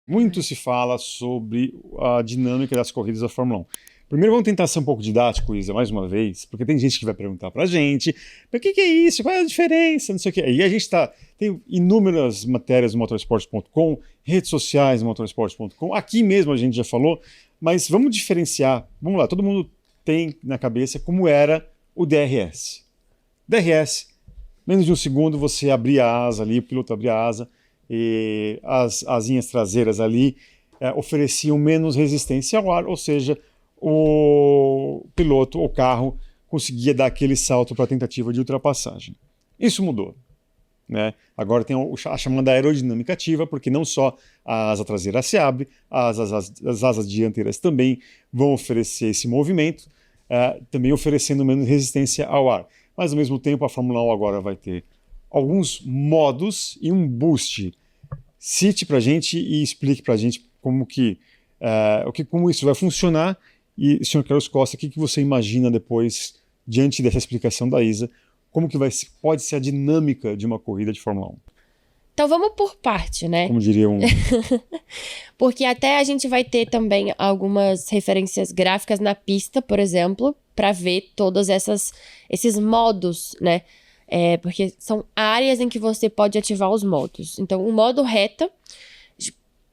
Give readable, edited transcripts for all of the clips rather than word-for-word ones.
Muito se fala sobre a dinâmica das corridas da Fórmula 1. Primeiro vamos tentar ser um pouco didático, Isa, mais uma vez, porque tem gente que vai perguntar pra gente, o que é isso, qual é a diferença, não sei o quê. E a gente tem inúmeras matérias no motorsport.com, redes sociais no motorsport.com, aqui mesmo a gente já falou, mas vamos diferenciar, vamos lá, todo mundo tem na cabeça como era o DRS. DRS, menos de um segundo você abria a asa ali, o piloto abria a asa, e as asinhas traseiras ali ofereciam menos resistência ao ar, ou seja, o piloto, o carro, conseguia dar aquele salto para a tentativa de ultrapassagem. Isso mudou, né? Agora tem a chamada aerodinâmica ativa, porque não só a asa traseira se abre, as asas dianteiras também vão oferecer esse movimento, também oferecendo menos resistência ao ar. Mas, ao mesmo tempo, a Fórmula 1 agora vai ter alguns modos e um boost. Cite para a gente e explique para a gente como isso vai funcionar. E, Sr. Carlos Costa, o que você imagina depois, diante dessa explicação da Isa, como que pode ser a dinâmica de uma corrida de Fórmula 1? Então vamos por parte, né? Como diria um... Porque até a gente vai ter também algumas referências gráficas na pista, por exemplo, para ver todos esses modos, né? Porque são áreas em que você pode ativar os modos. Então, o modo reta,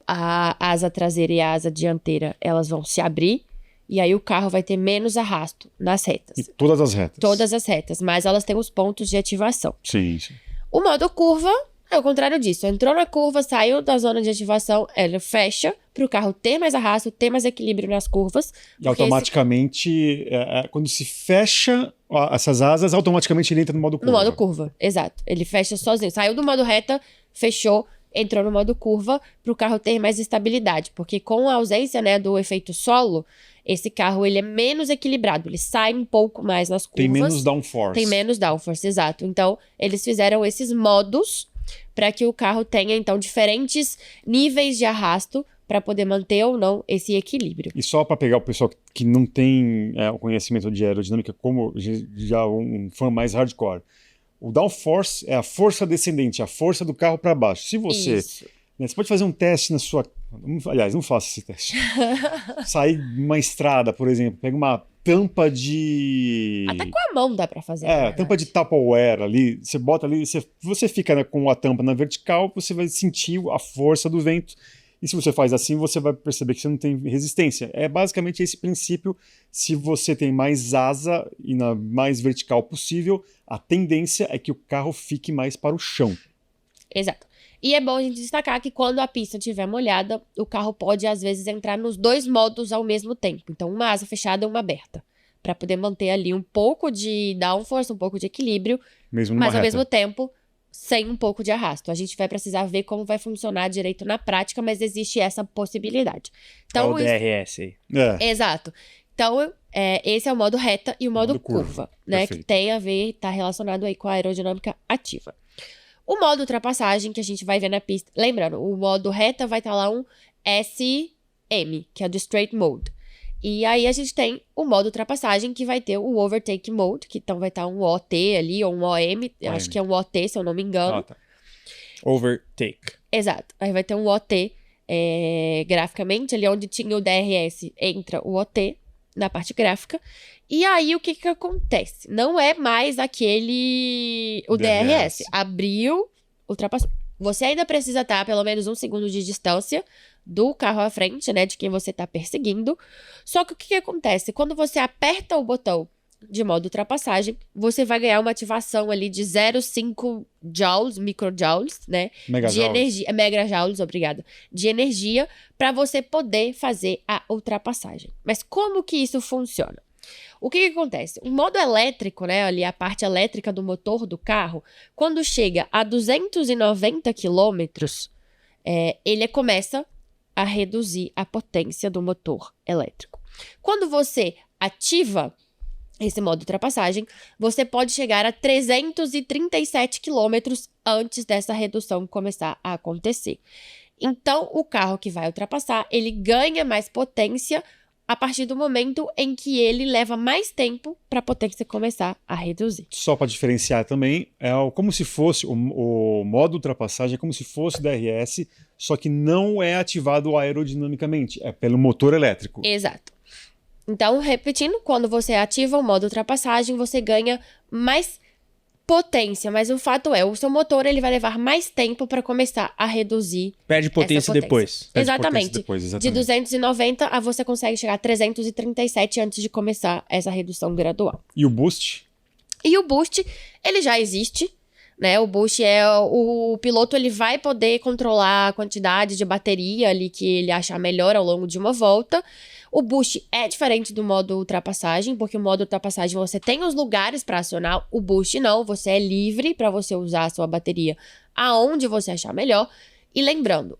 a asa traseira e a asa dianteira, elas vão se abrir. E aí o carro vai ter menos arrasto nas retas. E todas as retas. Todas as retas, mas elas têm os pontos de ativação. Sim, sim. O modo curva é o contrário disso. Entrou na curva, saiu da zona de ativação, ela fecha para o carro ter mais arrasto, ter mais equilíbrio nas curvas. E automaticamente, quando se fecha essas asas, automaticamente ele entra no modo curva. No modo curva, exato. Ele fecha sozinho. Saiu do modo reta, fechou, entrou no modo curva para o carro ter mais estabilidade. Porque com a ausência, né, do efeito solo, esse carro ele é menos equilibrado, ele sai um pouco mais nas curvas. Tem menos downforce. Tem menos downforce, exato. Então, eles fizeram esses modos para que o carro tenha, então, diferentes níveis de arrasto para poder manter ou não esse equilíbrio. E só para pegar o pessoal que não tem o conhecimento de aerodinâmica, como já um fã mais hardcore, o downforce é a força descendente, a força do carro para baixo. Se você... Você pode fazer um teste na sua... Aliás, não faça esse teste. Sair numa estrada, por exemplo, pega uma tampa de... Até com a mão dá pra fazer. Tampa de Tupperware ali, você bota ali, você fica com a tampa na vertical, você vai sentir a força do vento. E se você faz assim, você vai perceber que você não tem resistência. É basicamente esse princípio. Se você tem mais asa e na mais vertical possível, a tendência é que o carro fique mais para o chão. Exato. E é bom a gente destacar que quando a pista estiver molhada, o carro pode, às vezes, entrar nos dois modos ao mesmo tempo. Então, uma asa fechada e uma aberta. Para poder manter ali um pouco de downforce, um pouco de equilíbrio, mas ao mesmo tempo, sem um pouco de arrasto. A gente vai precisar ver como vai funcionar direito na prática, mas existe essa possibilidade. Então, o DRS aí. Exato. Então, esse é o modo reta e o modo curva, né? Perfeito. Que tem a ver, está relacionado aí com a aerodinâmica ativa. O modo ultrapassagem, que a gente vai ver na pista... Lembrando, o modo reta vai estar lá um SM, que é do Straight Mode. E aí a gente tem o modo ultrapassagem, que vai ter o Overtake Mode, que então vai estar um OT ali, ou um OM. Acho que é um OT, se eu não me engano. Tá. Overtake. Exato. Aí vai ter um OT graficamente, ali onde tinha o DRS, entra o OT na parte gráfica. E aí, o que acontece? Não é mais o DRS. Abriu, ultrapassou. Você ainda precisa estar a pelo menos 1 segundo de distância do carro à frente, né? De quem você está perseguindo. Só que o que acontece? Quando você aperta o botão de modo ultrapassagem, você vai ganhar uma ativação ali de 0,5 joules, microjoules, né? De energia, megajoules, obrigada. De energia para você poder fazer a ultrapassagem. Mas como que isso funciona? O que acontece? O modo elétrico, né, ali a parte elétrica do motor do carro, quando chega a 290 quilômetros, ele começa a reduzir a potência do motor elétrico. Quando você ativa esse modo ultrapassagem, você pode chegar a 337 quilômetros antes dessa redução começar a acontecer. Então, o carro que vai ultrapassar, ele ganha mais potência a partir do momento em que ele leva mais tempo para a potência começar a reduzir. Só para diferenciar também, como se fosse o modo ultrapassagem, é como se fosse DRS, só que não é ativado aerodinamicamente, é pelo motor elétrico. Exato. Então, repetindo, quando você ativa o modo ultrapassagem, você ganha mais potência, mas o fato é, o seu motor ele vai levar mais tempo para começar a reduzir. Perde potência depois. Perde Exatamente. potência depois, De exatamente. 290 a você consegue chegar a 337 antes de começar essa redução gradual. E o boost? E o boost, ele já existe, né? O boost o piloto ele vai poder controlar a quantidade de bateria ali que ele achar melhor ao longo de uma volta. O boost é diferente do modo ultrapassagem, porque o modo ultrapassagem você tem os lugares para acionar, o boost não, você é livre para você usar a sua bateria aonde você achar melhor. E lembrando,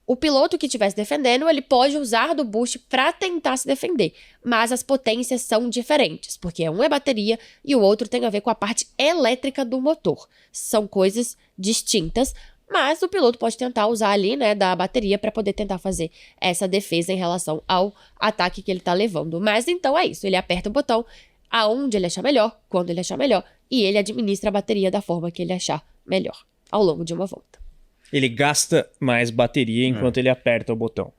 o piloto que estiver se defendendo, ele pode usar do boost para tentar se defender, mas as potências são diferentes, porque um é bateria e o outro tem a ver com a parte elétrica do motor. São coisas distintas, mas o piloto pode tentar usar ali, né, da bateria para poder tentar fazer essa defesa em relação ao ataque que ele tá levando. Mas então é isso, ele aperta o botão aonde ele achar melhor, quando ele achar melhor, e ele administra a bateria da forma que ele achar melhor ao longo de uma volta. Ele gasta mais bateria enquanto ele aperta o botão.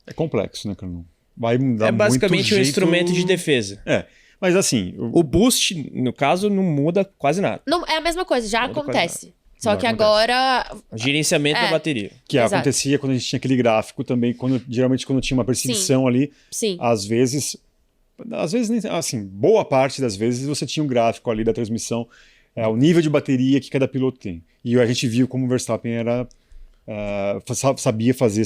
É complexo, né, Carlão? Vai mudar É basicamente muito um jeito... instrumento de defesa. Mas assim... O boost, no caso, não muda quase nada. Não, é a mesma coisa, já Muda acontece. Só Já que acontece. agora... O gerenciamento da bateria. Que Exato. acontecia quando a gente tinha aquele gráfico também, geralmente quando tinha uma perseguição ali, Sim. às vezes nem, assim, boa parte das vezes você tinha um gráfico ali da transmissão, o nível de bateria que cada piloto tem. E a gente viu como o Verstappen sabia fazer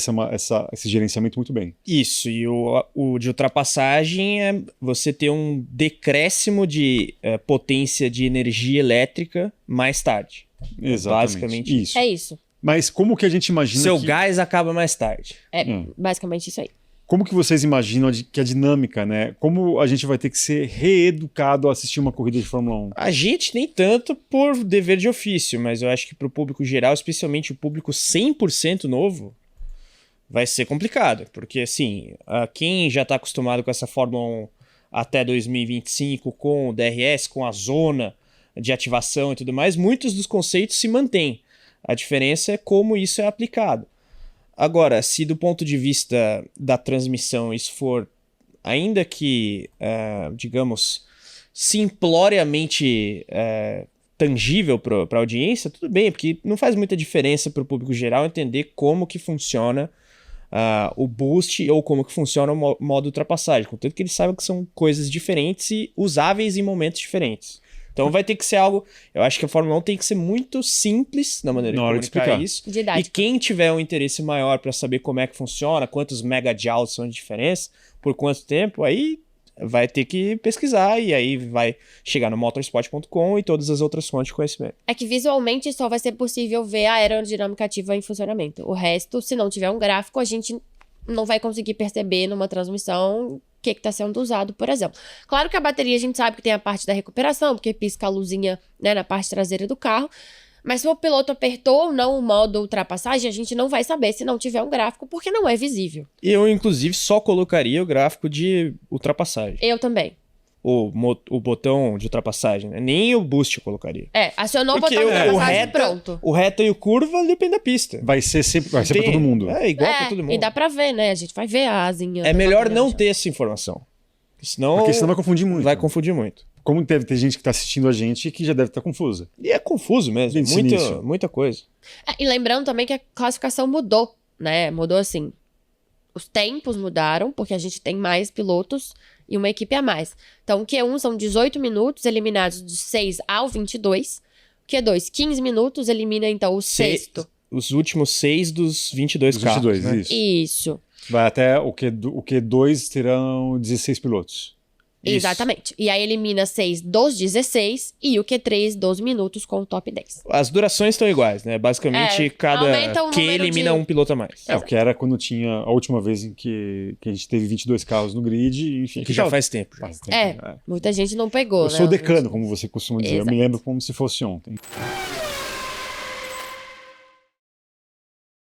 esse gerenciamento muito bem. Isso, e o de ultrapassagem é você ter um decréscimo de potência de energia elétrica mais tarde. Exatamente. Basicamente isso. É isso. Mas como que a gente imagina Seu que... gás acaba mais tarde. É basicamente isso aí. Como que vocês imaginam que a dinâmica, né? Como a gente vai ter que ser reeducado a assistir uma corrida de Fórmula 1? A gente nem tanto por dever de ofício, mas eu acho que para o público geral, especialmente o público 100% novo, vai ser complicado. Porque, assim, quem já está acostumado com essa Fórmula 1 até 2025, com o DRS, com a zona de ativação e tudo mais, muitos dos conceitos se mantêm. A diferença é como isso é aplicado. Agora, se do ponto de vista da transmissão isso for, ainda que, digamos, simploriamente tangível para a audiência, tudo bem, porque não faz muita diferença para o público geral entender como que funciona o boost ou como que funciona o modo ultrapassagem, contanto que eles saibam que são coisas diferentes e usáveis em momentos diferentes. Então vai ter que ser algo... Eu acho que a Fórmula 1 tem que ser muito simples na maneira de comunicar isso. Didático. E quem tiver um interesse maior para saber como é que funciona, quantos megajoules são de diferença, por quanto tempo, aí vai ter que pesquisar e aí vai chegar no motorsport.com e todas as outras fontes de conhecimento. É que visualmente só vai ser possível ver a aerodinâmica ativa em funcionamento. O resto, se não tiver um gráfico, a gente não vai conseguir perceber numa transmissão o que está sendo usado, por exemplo. Claro que a bateria a gente sabe que tem a parte da recuperação, porque pisca a luzinha, né, na parte traseira do carro, mas se o piloto apertou ou não o modo ultrapassagem, a gente não vai saber se não tiver um gráfico, porque não é visível. Eu, inclusive, só colocaria o gráfico de ultrapassagem. Eu também. O botão de ultrapassagem, né? Nem o boost eu colocaria. Acionou Porque o botão de o ultrapassagem reta, pronto. o reta e o curva depende da pista. Vai ser pra todo mundo. É igual pra todo mundo. E dá pra ver, né? A gente vai ver a asinha. É melhor não ter essa informação. Porque senão vai confundir muito. Vai confundir muito. Como deve ter gente que está assistindo a gente que já deve estar confusa. E é confuso mesmo. Desde o início. Muita coisa. E lembrando também que a classificação mudou, né? Mudou assim. Os tempos mudaram, porque a gente tem mais pilotos e uma equipe a mais. Então, o Q1 são 18 minutos, eliminados de 6 ao 22. O Q2, 15 minutos, elimina então o sexto. Os últimos 6 dos 22 Os carros. 22, né? isso. Isso. Vai até o Q2 terão 16 pilotos. Isso. Exatamente. E aí elimina 6 dos 16 e o Q3, 12 minutos com o top 10. As durações estão iguais, né? Basicamente, aumenta o Q número elimina de- um piloto a mais. O que era quando tinha a última vez em que a gente teve 22 carros no grid, enfim. Que já faz tempo. faz tempo. Muita gente não pegou, Eu né? sou o decano, como você costuma dizer. Eu Exato. me lembro como se fosse ontem.